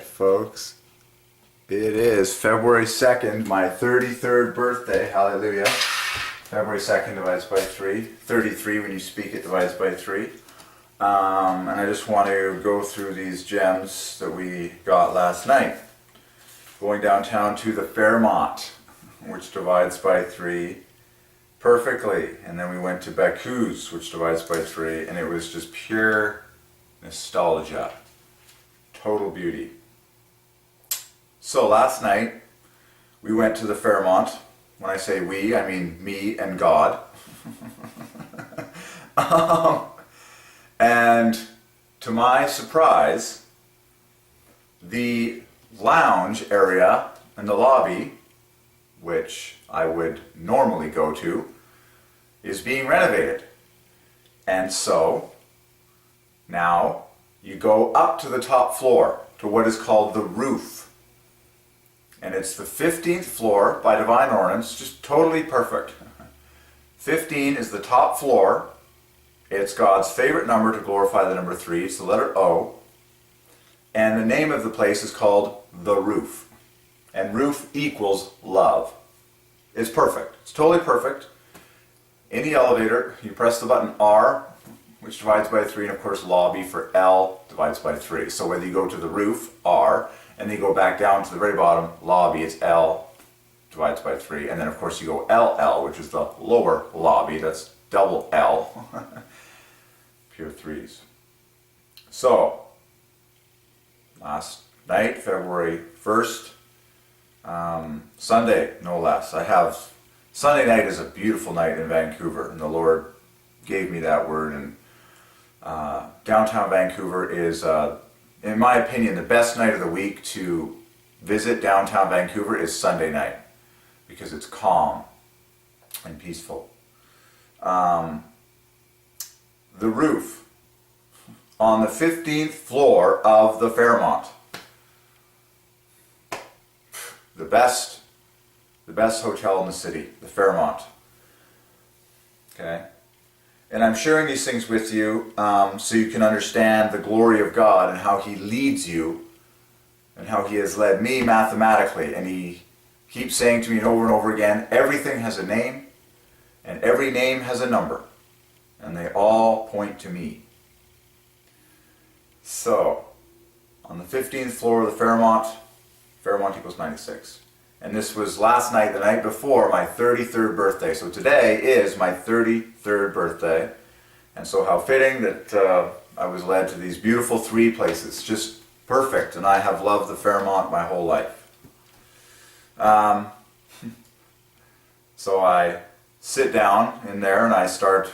Alright folks, it is February 2nd, my 33rd birthday, hallelujah. February 2nd divides by 3, 33 when you speak it divides by 3. And I just want to go through these gems that we got last night. Going downtown to the Fairmont, which divides by 3 perfectly. And then we went to Baku's, which divides by 3, and it was just pure nostalgia. Total beauty. So last night we went to the Fairmont. When I say we, I mean me and God. And to my surprise, the lounge area in the lobby, which I would normally go to, is being renovated. And so now you go up to the top floor to what is called the roof. And it's the 15th floor by Divine Ordinance, just totally perfect. 15 is the top floor. It's God's favorite number to glorify the number 3. It's the letter O. And the name of the place is called the roof. And roof equals love. It's perfect. It's totally perfect. In the elevator, you press the button R, which divides by 3, and of course lobby for L divides by 3. So whether you go to the roof, R, and then you go back down to the very bottom, lobby, it's L divides by 3. And then of course you go LL, which is the lower lobby, that's double L. Pure threes. So, last night, February 1st, Sunday, no less. Sunday night is a beautiful night in Vancouver, and the Lord gave me that word, and downtown Vancouver is, in my opinion, the best night of the week to visit downtown Vancouver is Sunday night, because it's calm and peaceful. The roof on the 15th floor of the Fairmont. The best hotel in the city, the Fairmont. Okay? And I'm sharing these things with you so you can understand the glory of God and how He leads you and how He has led me mathematically. And He keeps saying to me over and over again, everything has a name and every name has a number. And they all point to me. So, on the 15th floor of the Fairmont, Fairmont equals 96. And this was last night, the night before my 33rd birthday. So today is my 33rd birthday. And so how fitting that I was led to these beautiful 3 places. Just perfect. And I have loved the Fairmont my whole life. So I sit down in there and I start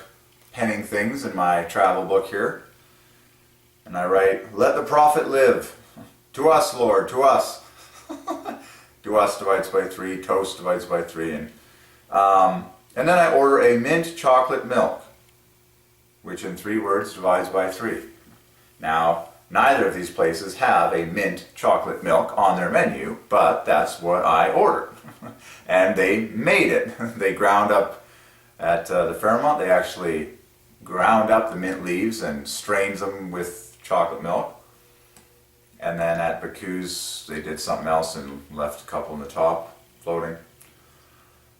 penning things in my travel book here. And I write, let the prophet live. To us, Lord, to us. To us divides by 3, toast divides by 3. And then I order a mint chocolate milk, which in 3 words divides by 3. Now, neither of these places have a mint chocolate milk on their menu, but that's what I ordered. And they made it. They ground up at the Fairmont, they actually ground up the mint leaves and strained them with chocolate milk. And then at Baku's, they did something else and left a couple in the top floating.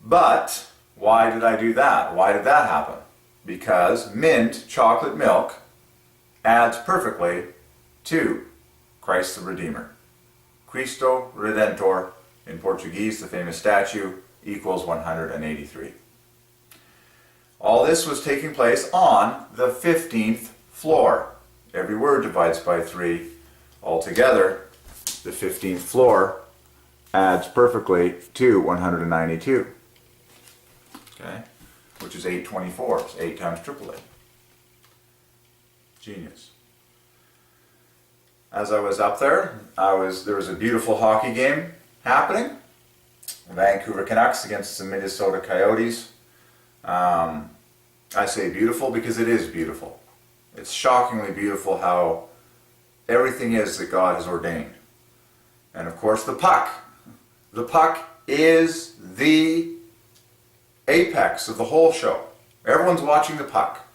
But why did I do that? Why did that happen? Because mint chocolate milk adds perfectly to Christ the Redeemer. Cristo Redentor, in Portuguese, the famous statue, equals 183. All this was taking place on the 15th floor. Every word divides by 3. Altogether, the 15th floor adds perfectly to 192. Okay? Which is 824. It's 8 times triple 8. Genius. As I was up there, there was a beautiful hockey game happening. Vancouver Canucks against the Minnesota Coyotes. I say beautiful because it is beautiful. It's shockingly beautiful how everything is that God has ordained. And of course the puck. The puck is the apex of the whole show. Everyone's watching the puck.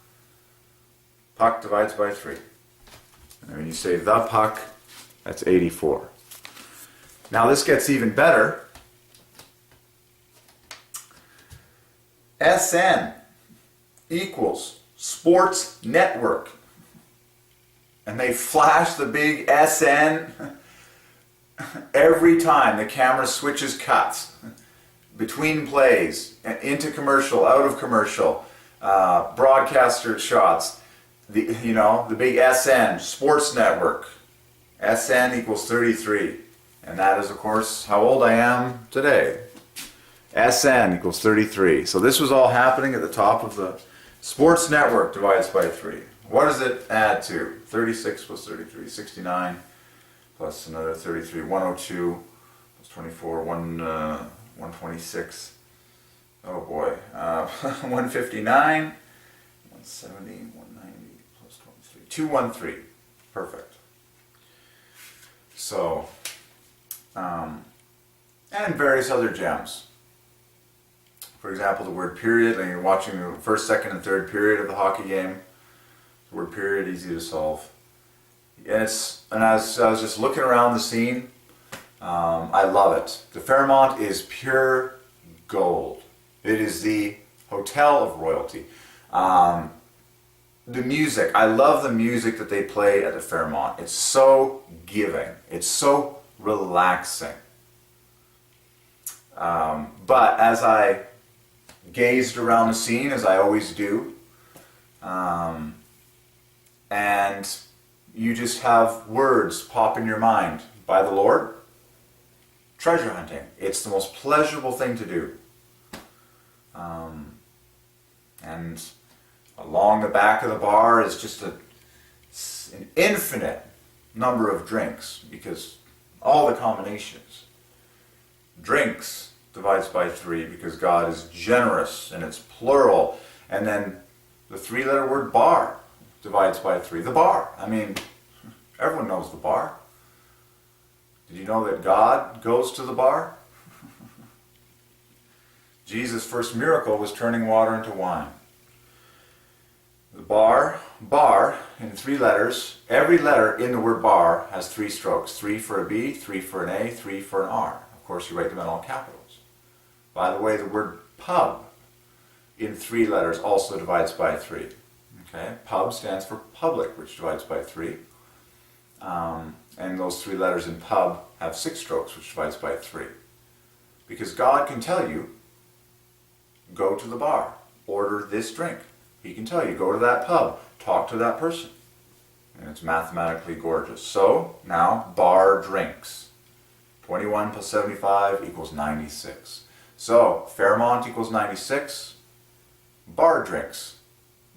Puck divides by 3. And when you say the puck, that's 84. Now this gets even better. SN equals Sports Network. And they flash the big SN every time the camera switches cuts between plays, into commercial, out of commercial, broadcaster shots. The big SN, Sports Network. SN equals 33. And that is, of course, how old I am today. SN equals 33. So this was all happening at the top of the Sports Network divides by 3. What does it add to? 36 plus 33, 69 plus another 33, 102 plus 24, 126. Oh boy. 159, 170, 190 plus 23. 213. Perfect. So, and various other gems. For example, the word period, and you're watching the first, second, and third period of the hockey game. The word period, easy to solve. And as I was just looking around the scene, I love it. The Fairmont is pure gold. It is the hotel of royalty. The music, I love the music that they play at the Fairmont. It's so giving. It's so relaxing. But as I gazed around the scene, as I always do, and you just have words pop in your mind by the Lord. Treasure hunting. It's the most pleasurable thing to do. And along the back of the bar is just an infinite number of drinks, because all the combinations. Drinks divides by 3 because God is generous and it's plural. And then the 3-letter word bar divides by 3. The bar. I mean, everyone knows the bar. Did you know that God goes to the bar? Jesus' first miracle was turning water into wine. The bar, in 3 letters, every letter in the word bar has 3 strokes. 3 for a B, 3 for an A, 3 for an R. Of course, you write them in all capitals. By the way, the word pub in 3 letters also divides by 3. Okay, pub stands for public, which divides by 3. And those 3 letters in pub have 6 strokes, which divides by 3. Because God can tell you, go to the bar, order this drink. He can tell you, go to that pub, talk to that person. And it's mathematically gorgeous. So, now, bar drinks. 21 plus 75 equals 96. So, Fairmont equals 96. Bar drinks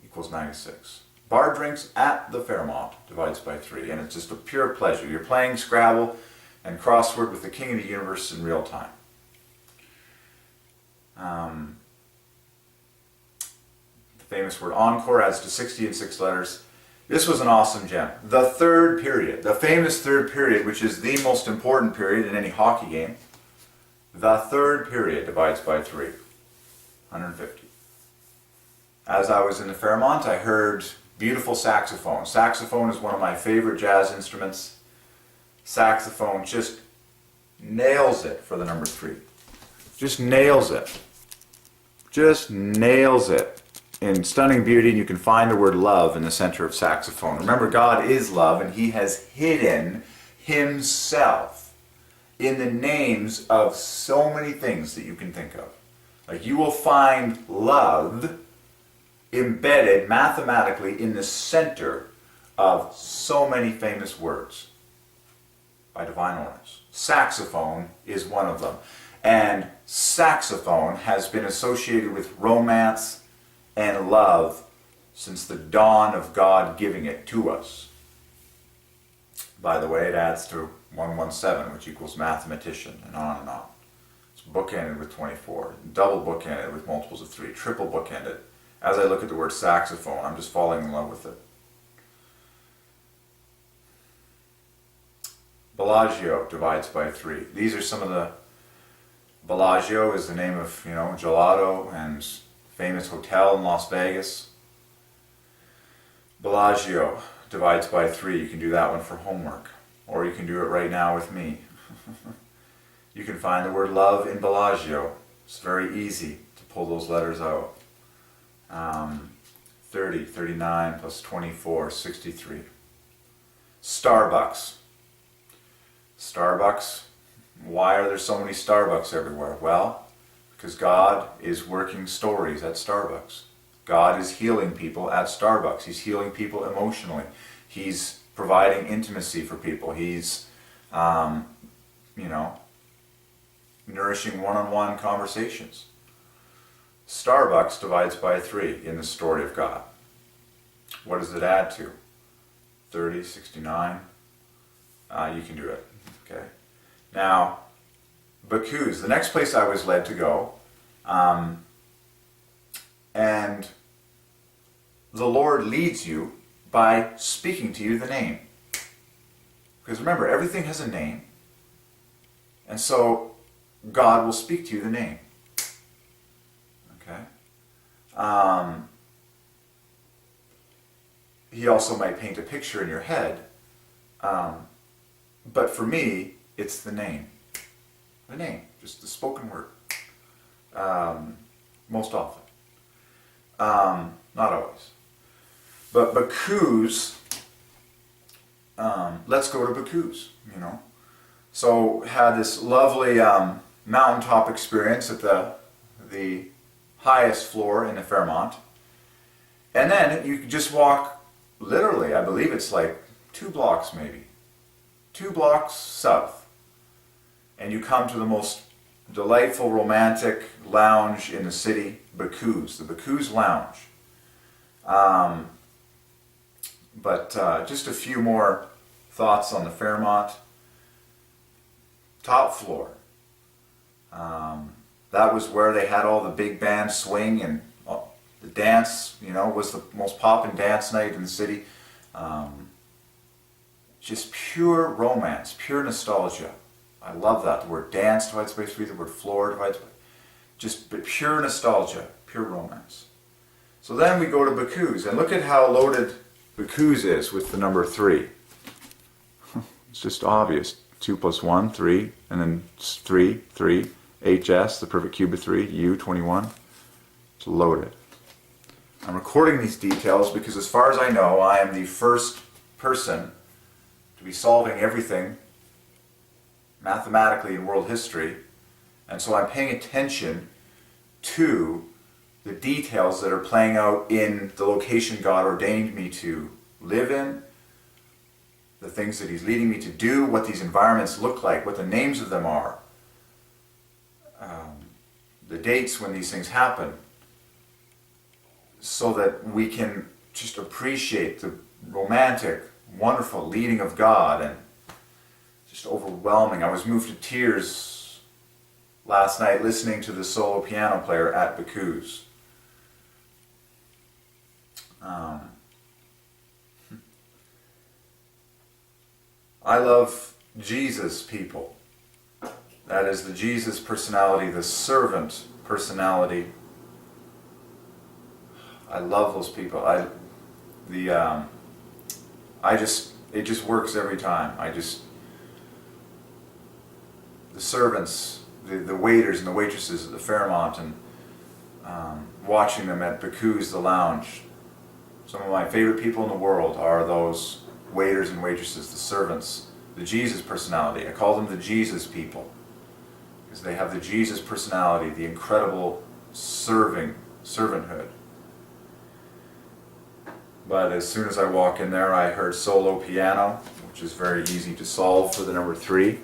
equals 96. Bar drinks at the Fairmont divides by 3. And it's just a pure pleasure. You're playing Scrabble and crossword with the King of the Universe in real time. The famous word encore adds to 60 in 6 letters. This was an awesome gem. The third period, the famous third period, which is the most important period in any hockey game. The third period divides by 3, 150. As I was in the Fairmont, I heard beautiful saxophone. Saxophone is one of my favorite jazz instruments. Saxophone just nails it for the number 3. Just nails it. Just nails it. In stunning beauty, and you can find the word love in the center of saxophone. Remember, God is love, and He has hidden Himself in the names of so many things that you can think of. Like, you will find love embedded mathematically in the center of so many famous words by Divine Ordinance. Saxophone is one of them. And saxophone has been associated with romance and love since the dawn of God giving it to us. By the way, it adds to 117, which equals mathematician, and on and on. It's bookended with 24, double bookended with multiples of 3, triple bookended. As I look at the word saxophone, I'm just falling in love with it. Bellagio divides by 3. These are some of the... Bellagio is the name of, gelato and famous hotel in Las Vegas. Bellagio divides by 3. You can do that one for homework. Or you can do it right now with me. You can find the word love in Bellagio. It's very easy to pull those letters out. 30, 39 plus 24, 63. Starbucks. Starbucks. Why are there so many Starbucks everywhere? Well, because God is working stories at Starbucks. God is healing people at Starbucks. He's healing people emotionally. He's providing intimacy for people. He's, nourishing one-on-one conversations. Starbucks divides by 3 in the story of God. What does it add to? 30, 69. You can do it. Okay. Now, Bacchus, the next place I was led to go, and the Lord leads you by speaking to you the name. Because remember, everything has a name, and so God will speak to you the name. Okay? He also might paint a picture in your head, but for me, it's the name. The name, just the spoken word. Most often. Not always. But Bacchus, let's go to Bacchus, So had this lovely mountaintop experience at the highest floor in the Fairmont. And then you just walk, literally, I believe it's like 2 blocks maybe. 2 blocks south. And you come to the most delightful, romantic lounge in the city, Bacchus, the Bacchus Lounge. But just a few more thoughts on the Fairmont. Top floor. That was where they had all the big band swing, and the dance, was the most poppin' dance night in the city. Just pure romance, pure nostalgia. I love that. The word dance divides by 3, the word floor divides by... Just pure nostalgia, pure romance. So then we go to Bacchus, and look at how loaded Bacchus is with the number 3. It's just obvious. 2 plus 1, 3, and then 3, 3, HS, the perfect cube of 3, U, 21. It's loaded. I'm recording these details because as far as I know, I am the first person to be solving everything mathematically in world history, and so I'm paying attention to the details that are playing out in the location God ordained me to live in, the things that He's leading me to do, what these environments look like, what the names of them are, the dates when these things happen, so that we can just appreciate the romantic, wonderful leading of God, and just overwhelming. I was moved to tears last night listening to the solo piano player at Bacchus. I love Jesus people. That is the Jesus personality, the servant personality. I love those people. It just works every time. The servants, the waiters and the waitresses at the Fairmont, and watching them at Bacchus, the lounge. Some of my favorite people in the world are those waiters and waitresses, the servants, the Jesus personality. I call them the Jesus people, because they have the Jesus personality, the incredible servanthood. But as soon as I walk in there, I heard solo piano, which is very easy to solve for the number 3,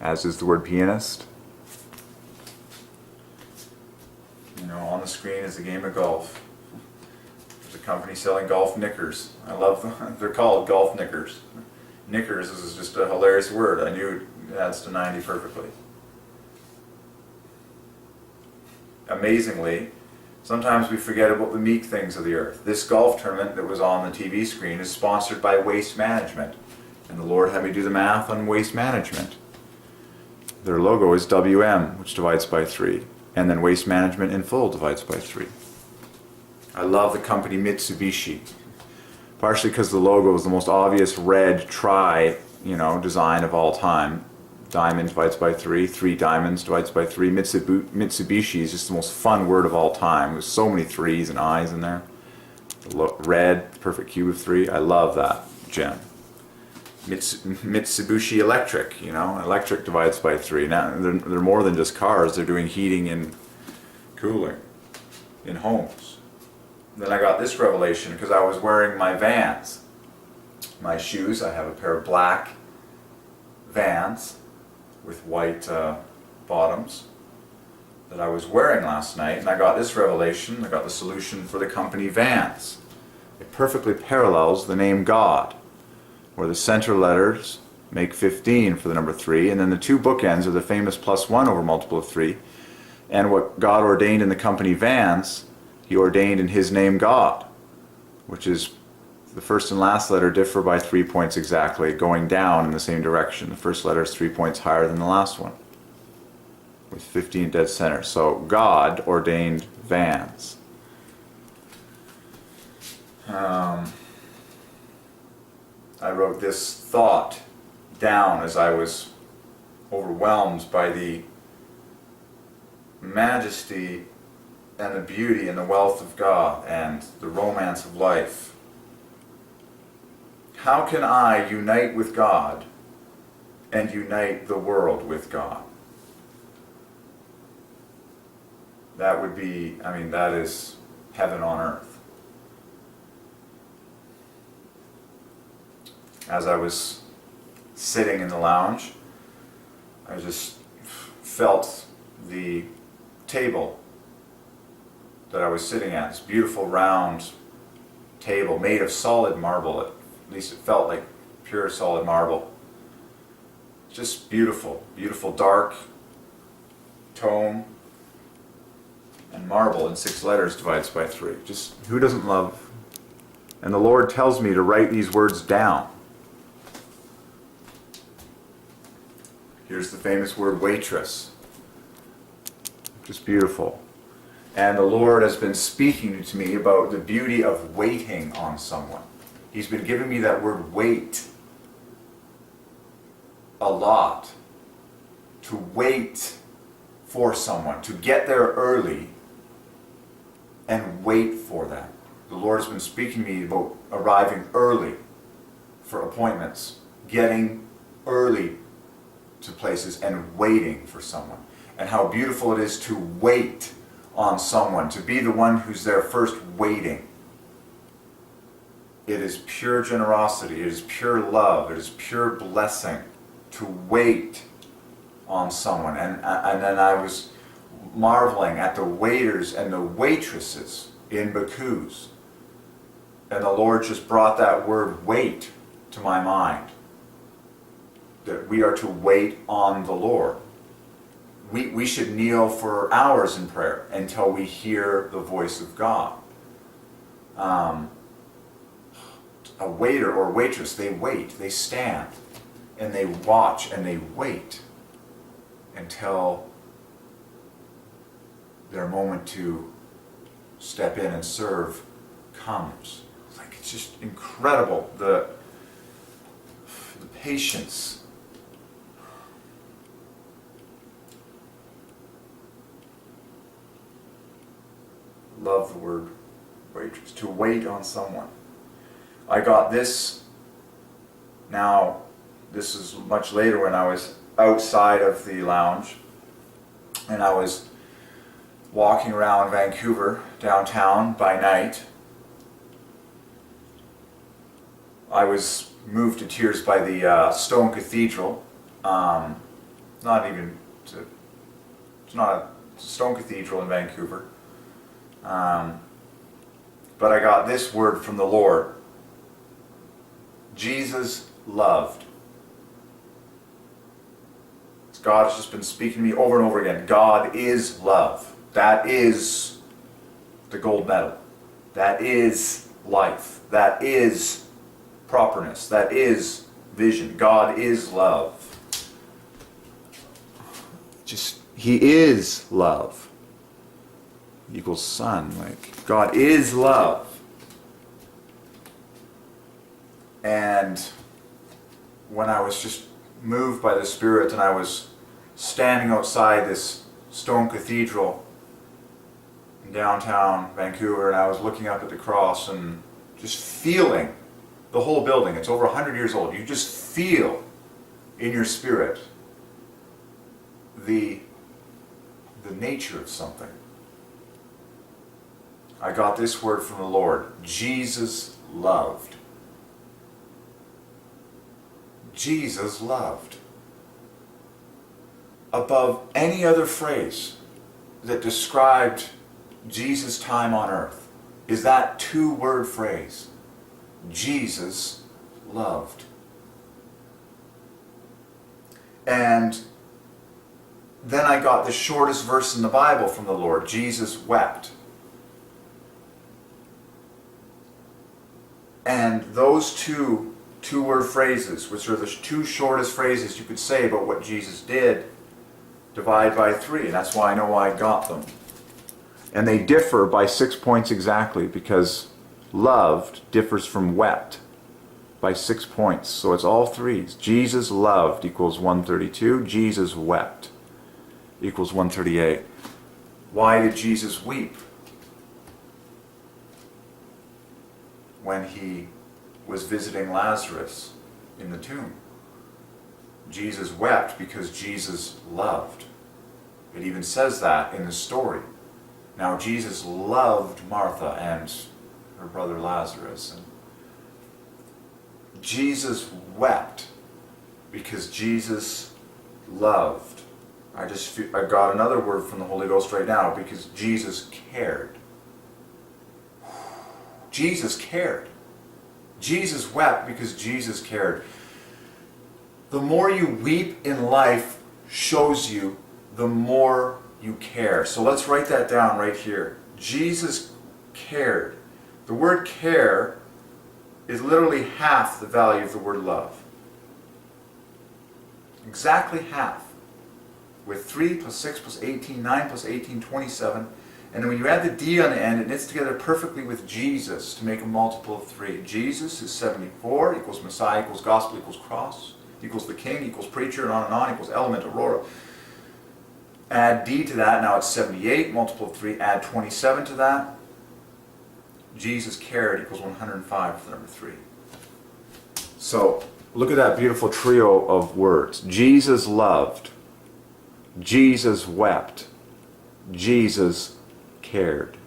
as is the word pianist. On the screen is a game of golf. There's a company selling golf knickers. I love them. They're called golf knickers. Knickers is just a hilarious word. I knew it adds to 90 perfectly. Amazingly, sometimes we forget about the meek things of the earth. This golf tournament that was on the TV screen is sponsored by Waste Management. And the Lord had me do the math on Waste Management. Their logo is WM, which divides by 3. And then Waste Management in full divides by 3. I love the company Mitsubishi. Partially because the logo is the most obvious red design of all time. diamond divides by 3. 3 diamonds divides by 3. Mitsubishi is just the most fun word of all time. There's so many 3's and I's in there. Red, perfect cube of 3. I love that gem. Mitsubishi Electric, electric divides by 3. Now they're more than just cars. They're doing heating and cooling in homes. Then I got this revelation because I was wearing my Vans, my shoes. I have a pair of black Vans with white bottoms that I was wearing last night, and I got this revelation. I got the solution for the company Vans. It perfectly parallels the name God, where the center letters make 15 for the number 3, and then the 2 bookends are the famous +1 over multiple of 3. And what God ordained in the company Vans, He ordained in His name God, which is the first and last letter differ by 3 points exactly, going down in the same direction. The first letter is 3 points higher than the last one, with 15 dead center. So God ordained Vans. I wrote this thought down as I was overwhelmed by the majesty and the beauty and the wealth of God and the romance of life. How can I unite with God and unite the world with God? That would be, that is heaven on earth. As I was sitting in the lounge, I just felt the table that I was sitting at, this beautiful round table made of solid marble. At least it felt like pure solid marble. Just beautiful, beautiful dark tone, and marble in 6 letters divides by 3. Just who doesn't love? And the Lord tells me to write these words down. Here's the famous word waitress. Just beautiful. And the Lord has been speaking to me about the beauty of waiting on someone. He's been giving me that word wait a lot. To wait for someone, to get there early and wait for them. The Lord has been speaking to me about arriving early for appointments, getting early to places and waiting for someone. And how beautiful it is to wait on someone, to be the one who's there first waiting. It is pure generosity, it is pure love, it is pure blessing to wait on someone. And then I was marveling at the waiters and the waitresses in Baku's. And the Lord just brought that word wait to my mind. That we are to wait on the Lord. We should kneel for hours in prayer until we hear the voice of God. A waiter or waitress, they wait, they stand, and they watch and they wait until their moment to step in and serve comes. It's just incredible, the patience. Love the word waitress, to wait on someone. I got this, now this is much later when I was outside of the lounge and I was walking around Vancouver downtown by night. I was moved to tears by the Stone Cathedral. It's not a stone cathedral in Vancouver. But I got this word from the Lord. Jesus loved. God has just been speaking to me over and over again. God is love. That is the gold medal. That is life. That is properness. That is vision. God is love. He is love. Equals Son. God is love. And when I was just moved by the Spirit, and I was standing outside this stone cathedral in downtown Vancouver, and I was looking up at the cross and just feeling the whole building. It's over 100 years old. You just feel in your spirit the nature of something. I got this word from the Lord: Jesus loved. Jesus loved. Above any other phrase that described Jesus' time on earth is that two-word phrase: Jesus loved. And then I got the shortest verse in the Bible from the Lord: Jesus wept. And those two-word phrases, which are the two shortest phrases you could say about what Jesus did, divide by 3. And that's why I know why I got them. And they differ by 6 points exactly, because loved differs from wept by 6 points. So it's all 3s. Jesus loved equals 132. Jesus wept equals 138. Why did Jesus weep when he was visiting Lazarus in the tomb? Jesus wept because Jesus loved. It even says that in the story. Now Jesus loved Martha and her brother Lazarus. And Jesus wept because Jesus loved. I got another word from the Holy Ghost right now: because Jesus cared. Jesus cared. Jesus wept because Jesus cared. The more you weep in life shows you the more you care. So let's write that down right here. Jesus cared. The word care is literally half the value of the word love. Exactly half. With 3 plus 6 plus 18, 9 plus 18, 27. And then when you add the D on the end, it knits together perfectly with Jesus to make a multiple of 3. Jesus is 74, equals Messiah, equals gospel, equals cross, equals the king, equals preacher, and on, equals element, aurora. Add D to that, now it's 78, multiple of 3, add 27 to that. Jesus cared equals 105 for number 3. So, look at that beautiful trio of words. Jesus loved. Jesus wept. Jesus cared.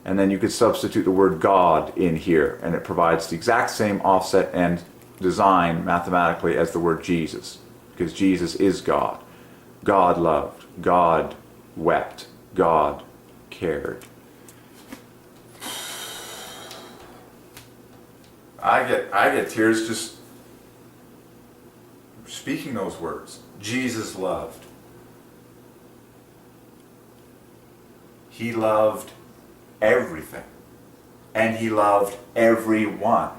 And then you could substitute the word God in here, and it provides the exact same offset and design mathematically as the word Jesus, because Jesus is God. God loved. God wept. God cared. I get tears just speaking those words. Jesus loved. He loved everything. And he loved everyone.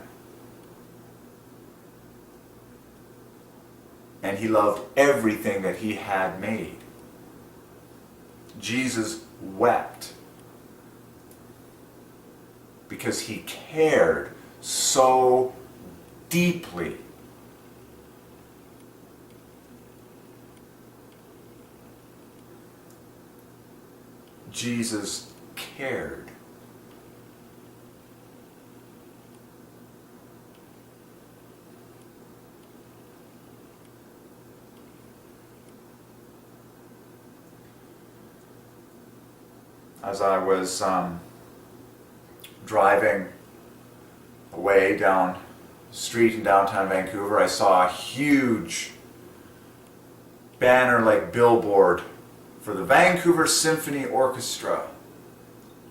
And he loved everything that he had made. Jesus wept because he cared so deeply. Jesus cared. As I was driving away down the street in downtown Vancouver, I saw a huge banner-like billboard for the Vancouver Symphony Orchestra.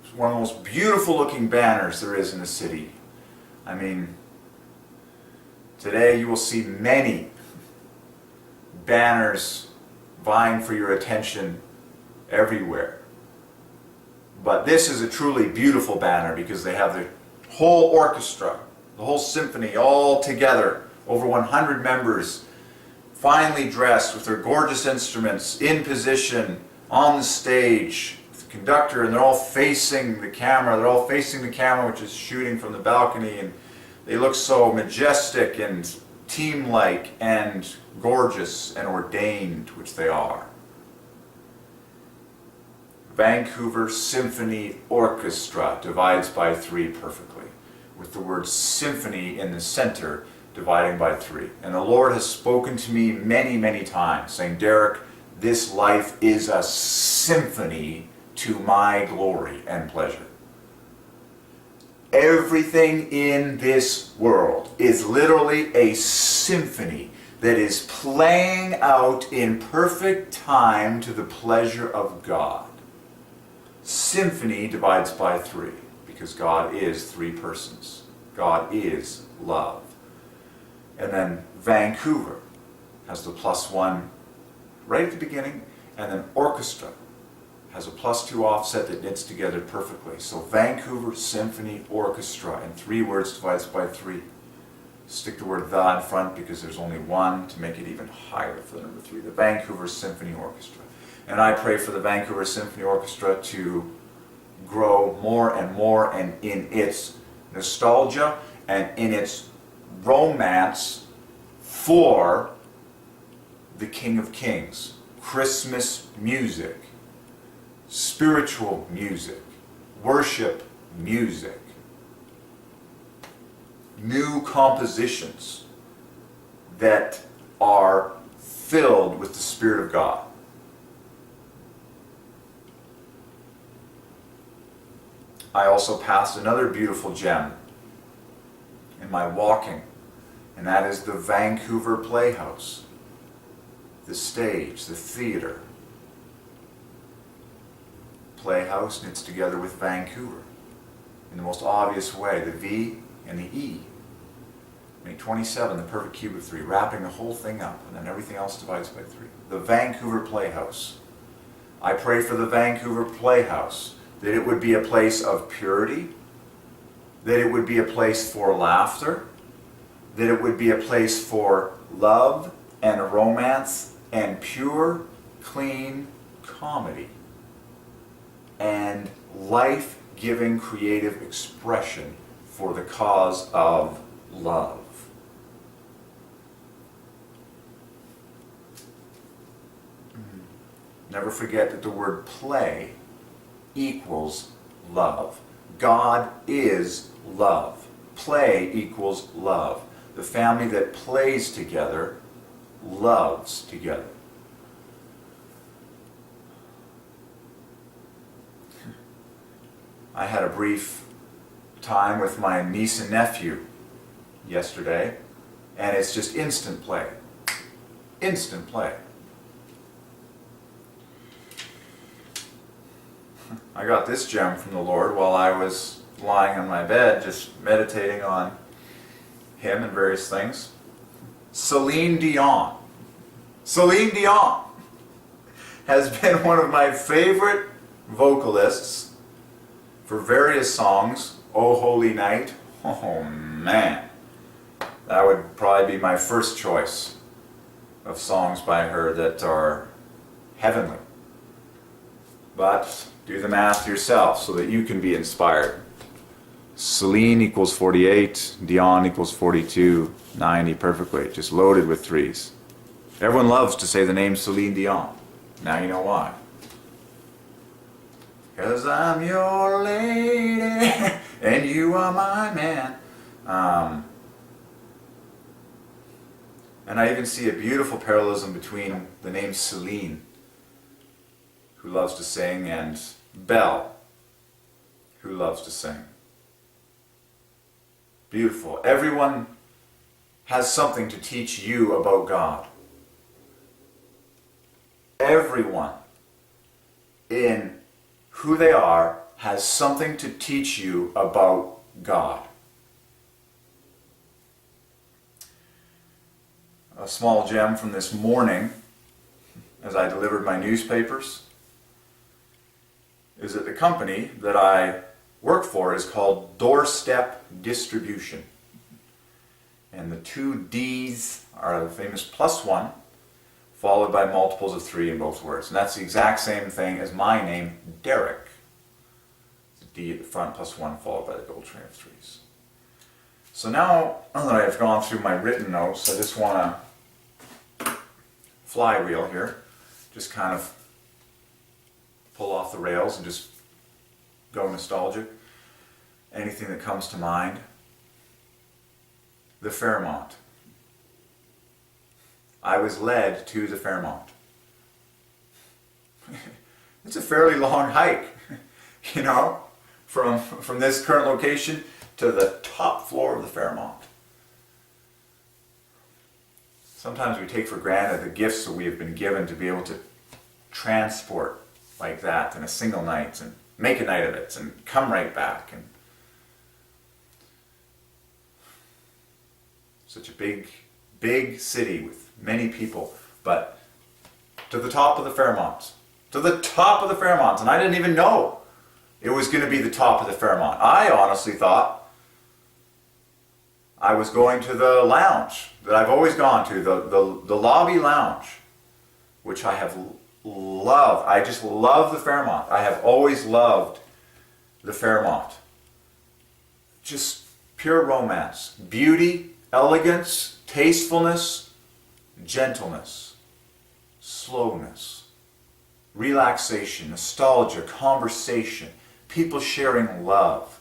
It's one of the most beautiful looking banners there is in the city. I mean, today you will see many banners vying for your attention everywhere. But this is a truly beautiful banner because they have the whole orchestra, the whole symphony all together, over 100 members, finely dressed with their gorgeous instruments, in position, on the stage, with the conductor, and they're all facing the camera. They're all facing the camera, which is shooting from the balcony, and they look so majestic and team-like and gorgeous and ordained, which they are. Vancouver Symphony Orchestra divides by 3 perfectly, with the word symphony in the center dividing by 3. And the Lord has spoken to me many, many times, saying, Derek, this life is a symphony to my glory and pleasure. Everything in this world is literally a symphony that is playing out in perfect time to the pleasure of God. Symphony divides by 3 because God is 3 persons. God is love. And then Vancouver has the +1 right at the beginning, and then orchestra has a +2 offset that knits together perfectly. So Vancouver Symphony Orchestra in 3 words divides by 3. Stick the word "the" in front because there's only 1 to make it even higher for the number 3. The Vancouver Symphony Orchestra. And I pray for the Vancouver Symphony Orchestra to grow more and in its nostalgia and in its romance for the King of Kings. Christmas music, spiritual music, worship music, new compositions that are filled with the Spirit of God. I also passed another beautiful gem in my walking, and that is the Vancouver Playhouse, the stage, the theater. Playhouse knits together with Vancouver in the most obvious way, the V and the E. Make 27, the perfect cube of 3, wrapping the whole thing up, and then everything else divides by 3. The Vancouver Playhouse. I pray for the Vancouver Playhouse that it would be a place of purity, that it would be a place for laughter, that it would be a place for love and romance and pure, clean comedy and life-giving creative expression for the cause of love. Never forget that the word play equals love. God is love. Play equals love. The family that plays together loves together. I had a brief time with my niece and nephew yesterday, and it's just instant play. Instant play. I got this gem from the Lord while I was lying on my bed, just meditating on Him and various things. Celine Dion. Celine Dion has been one of my favorite vocalists for various songs. Oh Holy Night. Oh man. That would probably be my first choice of songs by her that are heavenly. But do the math yourself so that you can be inspired. Celine equals 48, Dion equals 42, 90 perfectly, just loaded with 3s. Everyone loves to say the name Celine Dion. Now you know why. 'Cause I'm your lady and you are my man. And I even see a beautiful parallelism between the name Celine, who loves to sing, and Belle, who loves to sing. Beautiful. Everyone has something to teach you about God. Everyone in who they are has something to teach you about God. A small gem from this morning, as I delivered my newspapers, is that the company that I work for is called Doorstep Distribution. And the 2 D's are the famous +1, followed by multiples of 3 in both words. And that's the exact same thing as my name, Derek. It's a D at the front +1 followed by the gold train of 3s. So now that I've gone through my written notes, I just want to flywheel here. Just kind of pull off the rails and just go nostalgic. Anything that comes to mind. The Fairmont. I was led to the Fairmont. It's a fairly long hike, you know, from this current location to the top floor of the Fairmont. Sometimes we take for granted the gifts that we have been given to be able to transport like that in a single night and make a night of it and come right back. And such a big city with many people, but to the top of the Fairmont. To the top of the Fairmont, and I didn't even know it was going to be the top of the Fairmont. I honestly thought I was going to the lounge that I've always gone to, the lobby lounge, which I have loved. I just love the Fairmont. I have always loved the Fairmont. Just pure romance, beauty, elegance, tastefulness, gentleness, slowness. Relaxation, nostalgia, conversation, people sharing love,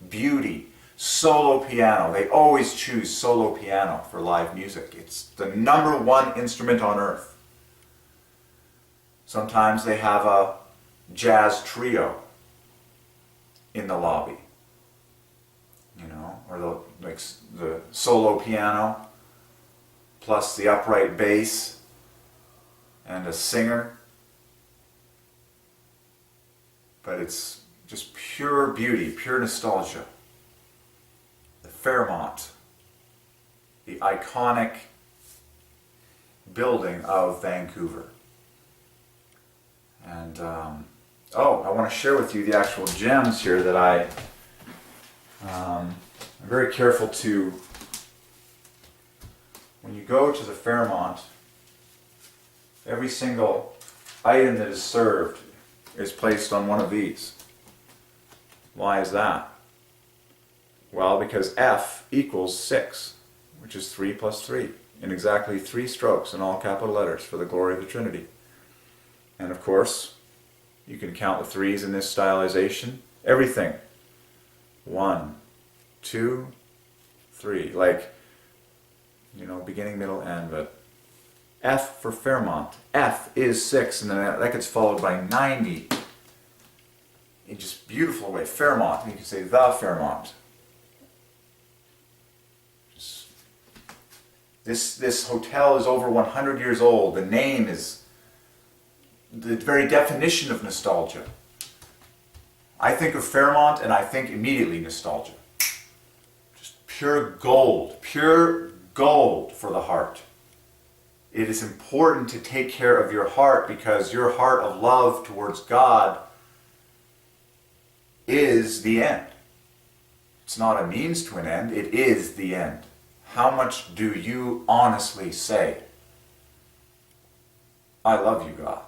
beauty, solo piano. They always choose solo piano for live music. It's the #1 instrument on earth. Sometimes they have a jazz trio in the lobby, you know, or the solo piano plus the upright bass and a singer. But it's just pure beauty, pure nostalgia. The Fairmont, the iconic building of Vancouver. And, I want to share with you the actual gems here that I'm very careful to, when you go to the Fairmont, every single item that is served is placed on one of these. Why is that? Well, because F equals 6, which is 3 plus 3, in exactly 3 strokes in all capital letters for the glory of the Trinity. And of course, you can count the 3's in this stylization. Everything. 1, 2, 3. Like, you know, beginning, middle, end, but F for Fairmont. F is 6, and then that gets followed by 90. In just beautiful way. Fairmont. You can say the Fairmont. This hotel is over 100 years old. The name is the very definition of nostalgia. I think of Fairmont and I think immediately nostalgia. Just pure gold for the heart. It is important to take care of your heart because your heart of love towards God is the end. It's not a means to an end, it is the end. How much do you honestly say, I love you, God?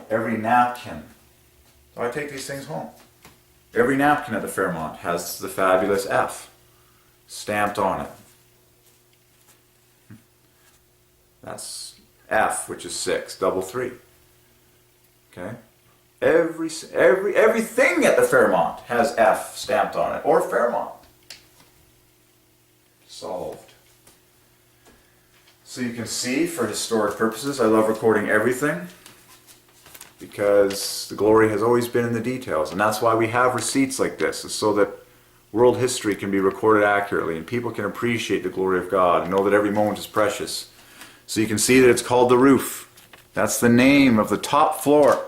Every napkin. So I take these things home. Every napkin at the Fairmont has the fabulous F stamped on it. That's F, which is 6, double 3. Okay? Everything at the Fairmont has F stamped on it, or Fairmont. Solved. So you can see, for historic purposes, I love recording everything because the glory has always been in the details, and that's why we have receipts like this, is so that world history can be recorded accurately and people can appreciate the glory of God and know that every moment is precious. So you can see that it's called the roof. That's the name of the top floor.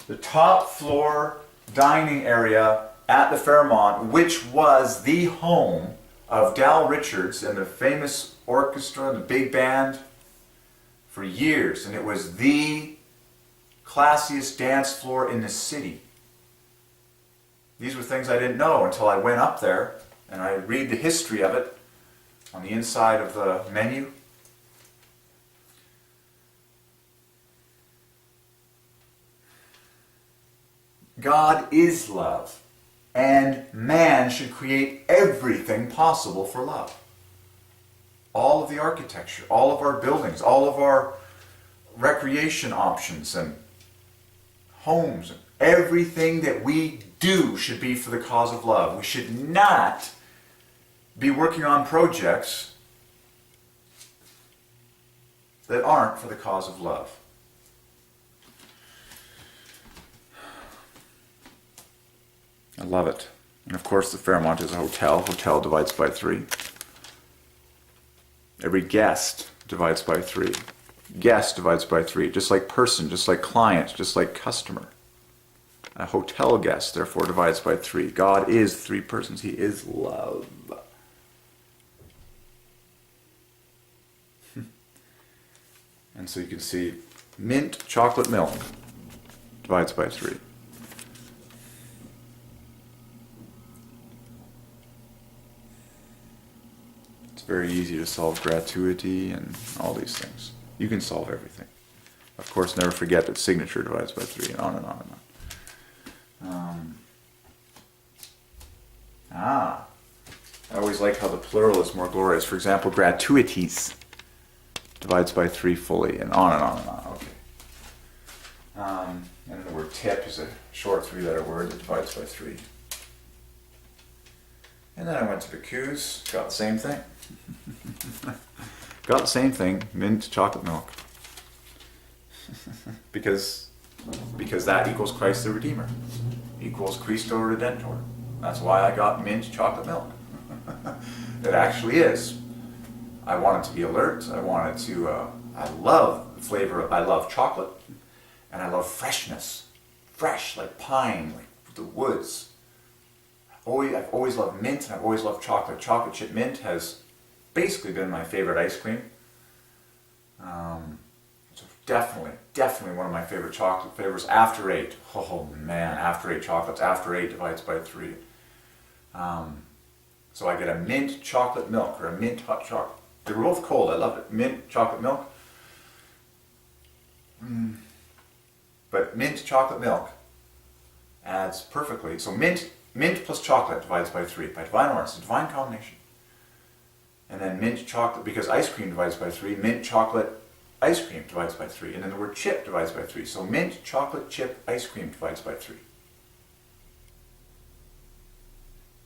The top floor dining area at the Fairmont, which was the home of Dal Richards and the famous orchestra, the big band, for years. And it was the classiest dance floor in the city. These were things I didn't know until I went up there and I read the history of it on the inside of the menu. God is love, And man should create everything possible for love. All of the architecture, all of our buildings, all of our recreation options and homes, everything that we do should be for the cause of love. We should not be working on projects that aren't for the cause of love. I love it. And of course the Fairmont is a hotel. Hotel divides by 3. Every guest divides by 3. Guest divides by 3. Just like person, just like client, just like customer. A hotel guest therefore divides by 3. God is 3 persons. He is love. And so you can see mint chocolate milk divides by 3. It's very easy to solve gratuity and all these things. You can solve everything. Of course, never forget that signature divides by 3, and on and on and on. I always like how the plural is more glorious. For example, gratuities divides by 3 fully, and on and on and on. Okay. And the word tip is a short 3-letter word that divides by 3. And then I went to Baku's, got the same thing. Got the same thing, mint chocolate milk. because that equals Christ the Redeemer, equals Christo Redentor. That's why I got mint chocolate milk. It actually is. I wanted to be alert. I wanted to, I love the flavor, I love chocolate, and I love freshness. Fresh, like pine, like the woods. I've always loved mint, and I've always loved chocolate. Chocolate chip mint has basically been my favorite ice cream. It's definitely one of my favorite chocolate flavors. After 8, oh man, after 8 chocolates. After 8 divides by 3. So I get a mint chocolate milk or a mint hot chocolate. They were both cold. I loved it. Mint chocolate milk. But mint chocolate milk adds perfectly. So mint plus chocolate divides by 3 by Divine Ordinance. It's a divine combination. And then mint chocolate, because ice cream divides by 3, mint chocolate ice cream divides by 3. And then the word chip divides by 3. So mint chocolate chip ice cream divides by 3.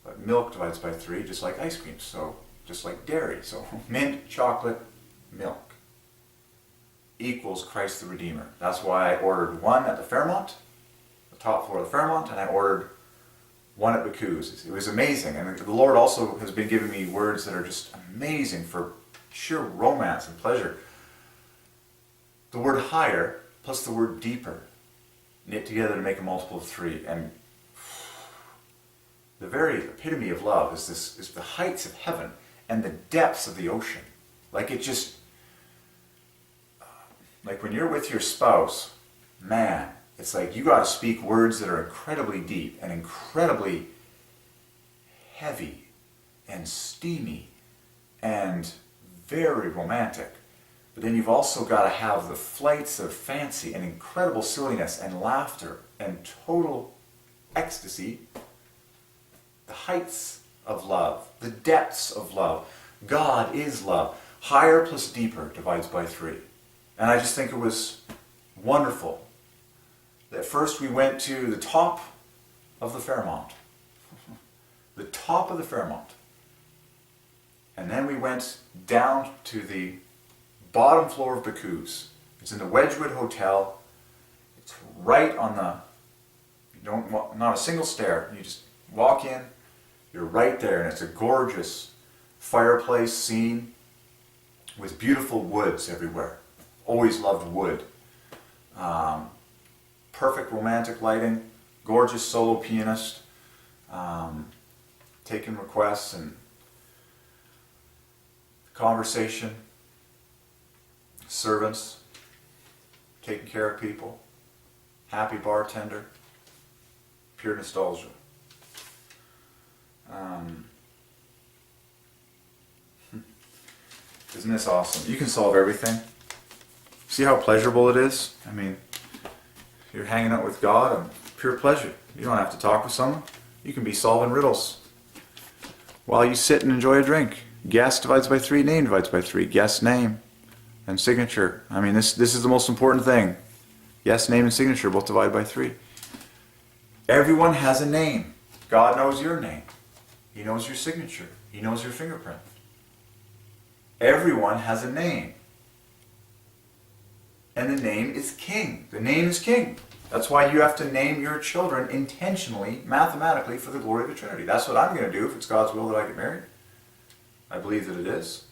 But milk divides by 3 just like ice cream. So just like dairy. So mint chocolate milk equals Christ the Redeemer. That's why I ordered one at the Fairmont, the top floor of the Fairmont, and I ordered one at Baku's. It was amazing. And the Lord also has been giving me words that are just amazing for sheer romance and pleasure. The word higher plus the word deeper knit together to make a multiple of 3. And the very epitome of love is the heights of heaven and the depths of the ocean. Like it just, like when you're with your spouse, man, it's like you got to speak words that are incredibly deep and incredibly heavy and steamy and very romantic. But then you've also got to have the flights of fancy and incredible silliness and laughter and total ecstasy. The heights of love, the depths of love. God is love. Higher plus deeper divides by 3. And I just think it was wonderful that first we went to the top of the Fairmont. The top of the Fairmont. And then we went down to the bottom floor of Baku's. It's in the Wedgwood Hotel. It's right on the, not a single stair. You just walk in, you're right there, and it's a gorgeous fireplace scene with beautiful woods everywhere. Always loved wood. Perfect romantic lighting, gorgeous solo pianist, taking requests and conversation, servants, taking care of people, happy bartender, pure nostalgia. Isn't this awesome? You can solve everything. See how pleasurable it is? I mean, you're hanging out with God and pure pleasure. You don't have to talk with someone. You can be solving riddles while you sit and enjoy a drink. Guess divides by 3, name divides by 3. Guess, name, and signature. I mean, this is the most important thing. Yes, name, and signature both divide by 3. Everyone has a name. God knows your name. He knows your signature. He knows your fingerprint. Everyone has a name. And the name is king. The name is king. That's why you have to name your children intentionally, mathematically, for the glory of the Trinity. That's what I'm going to do if it's God's will that I get married. I believe that it is.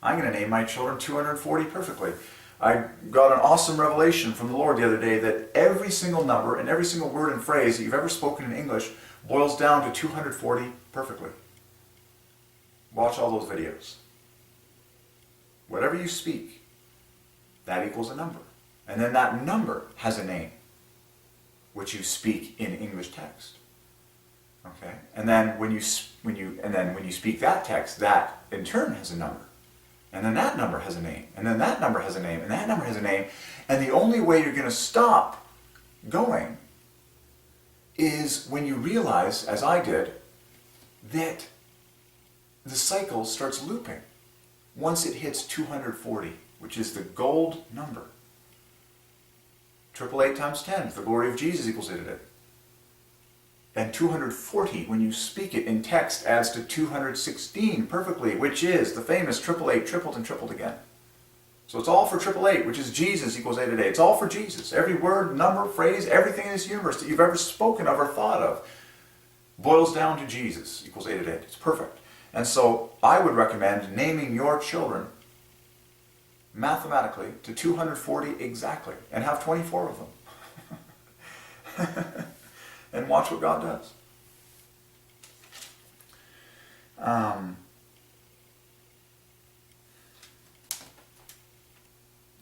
I'm going to name my children 240 perfectly. I got an awesome revelation from the Lord the other day that every single number and every single word and phrase that you've ever spoken in English boils down to 240 perfectly. Watch all those videos. Whatever you speak, that equals a number. And then that number has a name, which you speak in English text. Okay? And then when you speak that text, that in turn has a number. And then that number has a name. And then that number has a name. And that number has a name. And the only way you're going to stop going is when you realize, as I did, that the cycle starts looping once it hits 240, which is the gold number. 888 times 10, the glory of Jesus equals 888. And 240, when you speak it in text, adds to 216 perfectly, which is the famous 888, tripled and tripled again. So it's all for 888, which is Jesus equals 888. It's all for Jesus. Every word, number, phrase, everything in this universe that you've ever spoken of or thought of boils down to Jesus equals 888. It's perfect. And so I would recommend naming your children mathematically to 240 exactly, and have 24 of them. And watch what God does.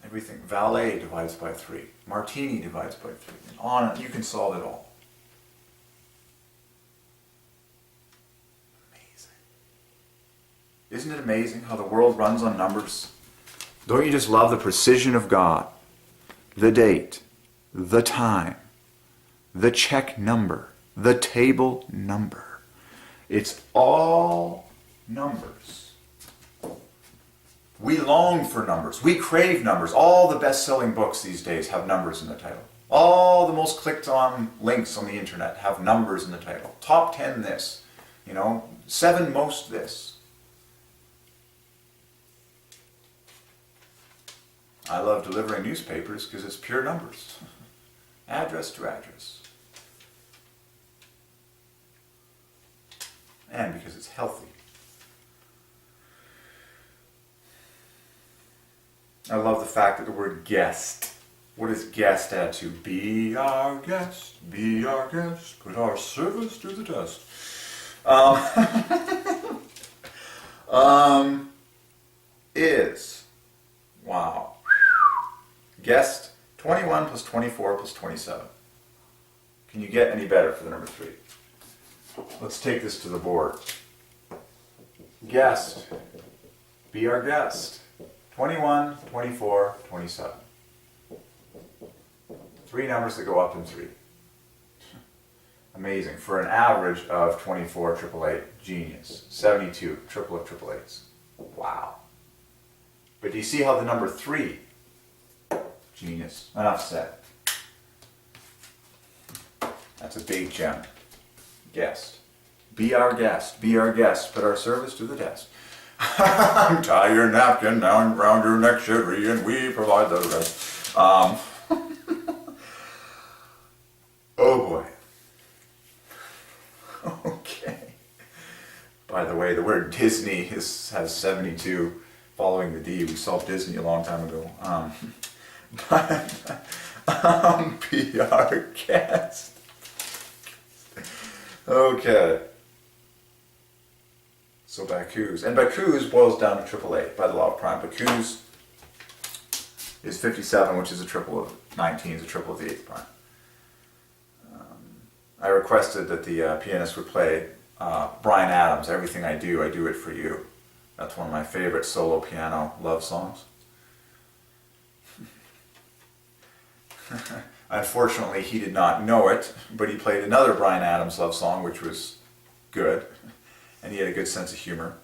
Everything. Valet divides by 3. Martini divides by 3. And on and you can solve it all. Amazing. Isn't it amazing how the world runs on numbers? Don't you just love the precision of God? The date, the time, the check number, the table number. It's all numbers. We long for numbers. We crave numbers. All the best-selling books these days have numbers in the title. All the most clicked on links on the internet have numbers in the title. Top 10 this. 7 most this. I love delivering newspapers because it's pure numbers. Address to address. And because it's healthy. I love the fact that the word guest. What does guest add to? Be our guest, put our service to the test. Is. Wow. Guest, 21 plus 24 plus 27. Can you get any better for the number 3? Let's take this to the board. Guest. Be our guest. 21, 24, 27. 3 numbers that go up in 3. Amazing. For an average of 24, 888. Genius. 72, triple of 888s. Wow. But do you see how the number 3? Genius. Enough said. That's a big gem. Guest. Be our guest. Be our guest. Put our service to the test. Tie your napkin down round your neck, Cherie, and we provide the rest. Oh boy. Okay. By the way, the word Disney has 72 following the D. We solved Disney a long time ago. Be our guest. Okay. So Bacchus. And Bacchus boils down to 888 by the law of prime. Bacchus is 57, which is a triple of 19, is a triple of the 8th prime. I requested that the pianist would play Bryan Adams, Everything I Do It For You. That's one of my favorite solo piano love songs. Unfortunately, he did not know it, but he played another Bryan Adams love song, which was good, and he had a good sense of humor.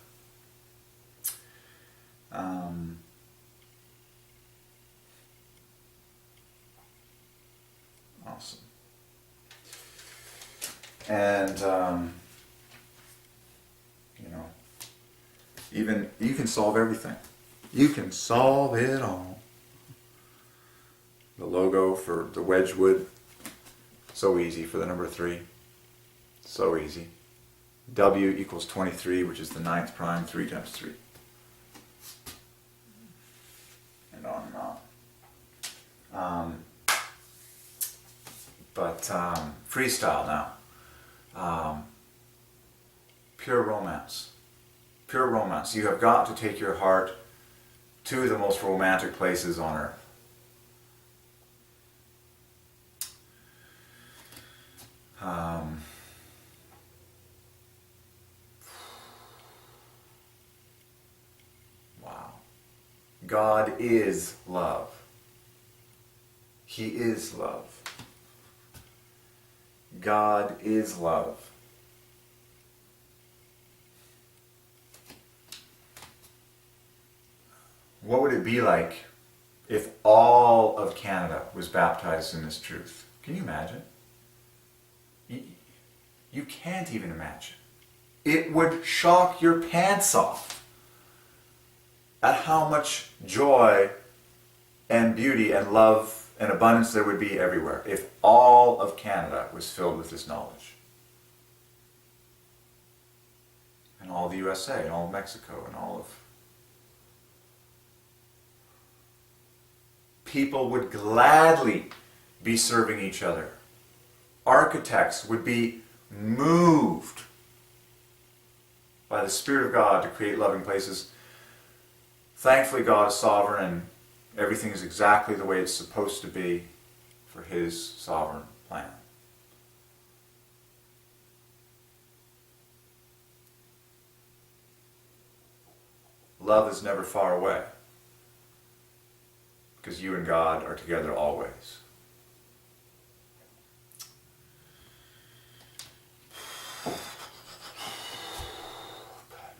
Awesome. And, even you can solve everything. You can solve it all. The logo for the Wedgwood, so easy for the number 3. So easy. W equals 23, which is the 9th prime, 3 times 3. And on and on. Freestyle now. Pure romance. Pure romance. You have got to take your heart to the most romantic places on earth. Wow. God is love. He is love. God is love. What would it be like if all of Canada was baptized in this truth? Can you imagine? You can't even imagine. It would shock your pants off at how much joy and beauty and love and abundance there would be everywhere if all of Canada was filled with this knowledge. And all the USA and all of Mexico and all of... People would gladly be serving each other. Architects would be moved by the Spirit of God to create loving places. Thankfully, God is sovereign and everything is exactly the way it's supposed to be for His sovereign plan. Love is never far away because you and God are together always.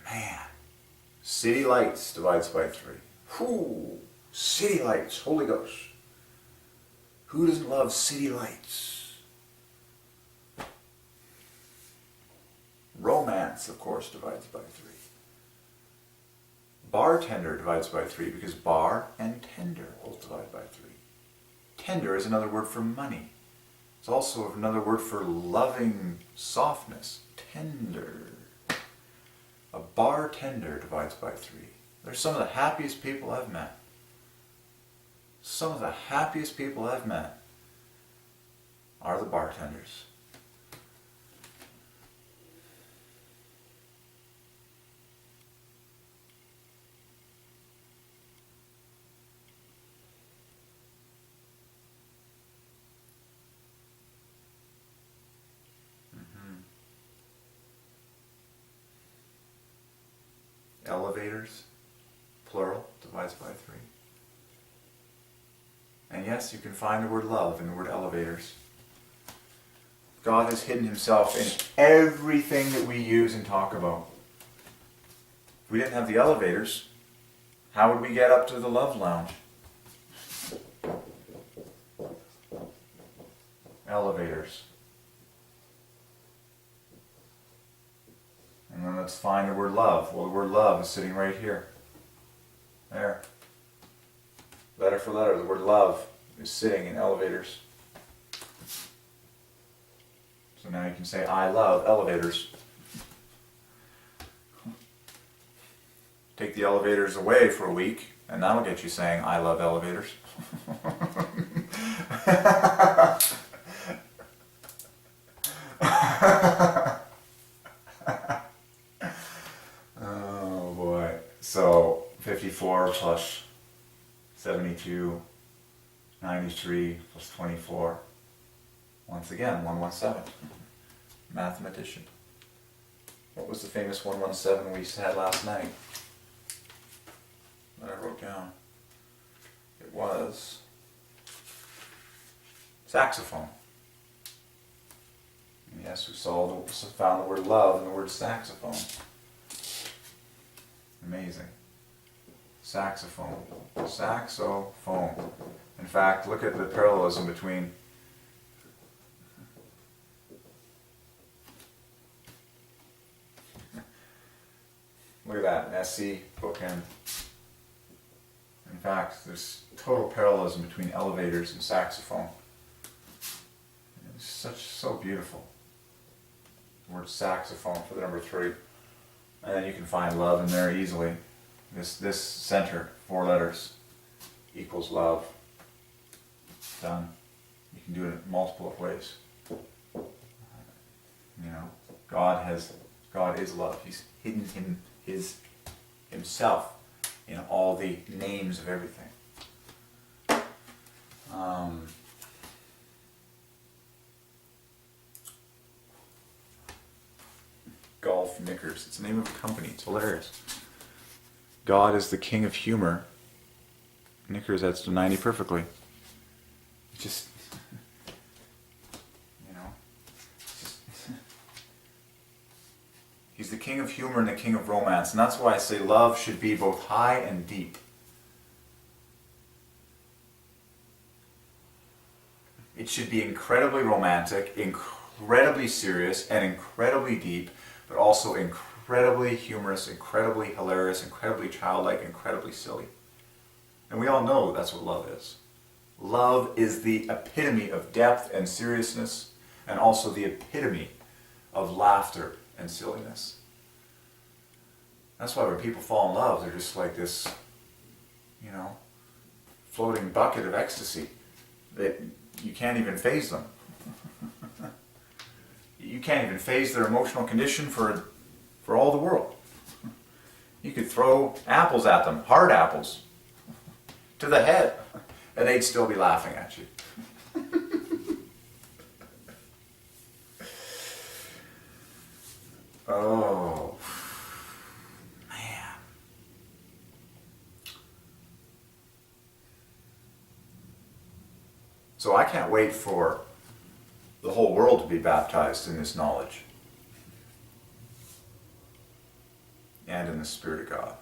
Man, city lights divides by 3. Whew, city lights, Holy Ghost. Who doesn't love city lights? Romance, of course, divides by 3. Bartender divides by 3 because bar and tender both divide by 3. Tender is another word for money. It's also another word for loving softness. Tender. A bartender divides by 3. They're some of the happiest people I've met. Some of the happiest people I've met are the bartenders. Elevators, plural, divides by 3. And yes, you can find the word love in the word elevators. God has hidden Himself in everything that we use and talk about. If we didn't have the elevators, how would we get up to the love lounge? Elevators. And then let's find the word love. Well, the word love is sitting right here. There. Letter for letter, the word love is sitting in elevators. So now you can say, I love elevators. Take the elevators away for a week, and that'll get you saying, I love elevators. Oh boy. So 54 plus 72, 93 plus 24. Once again, 117. Mathematician. What was the famous 117 we had last night that I wrote down? It was Saxophone. And yes, we found the word love in the word saxophone. Amazing. Saxophone. Saxophone. In fact, look at the parallelism between look at that, an SC bookend. In fact, there's total parallelism between elevators and saxophone. It's so beautiful. The word saxophone for the number 3. And then you can find love in there easily. This center, 4 letters, equals love. Done. You can do it in multiple ways. You know, God is love. He's hidden himself in all the names of everything. Golf Knickers. It's the name of a company. It's hilarious. God is the king of humor. Knickers adds to 90 perfectly. Just, you know, he's the king of humor and the king of romance. And that's why I say love should be both high and deep. It should be incredibly romantic, incredibly serious, and incredibly deep, but also incredibly humorous, incredibly hilarious, incredibly childlike, incredibly silly. And we all know that's what love is. Love is the epitome of depth and seriousness, and also the epitome of laughter and silliness. That's why when people fall in love, they're just like this, you know, floating bucket of ecstasy that you can't even faze them. You can't even faze their emotional condition for all the world. You could throw apples at them, hard apples, to the head, and they'd still be laughing at you. Oh, man. So I can't wait for the whole world to be baptized in this knowledge and in the Spirit of God.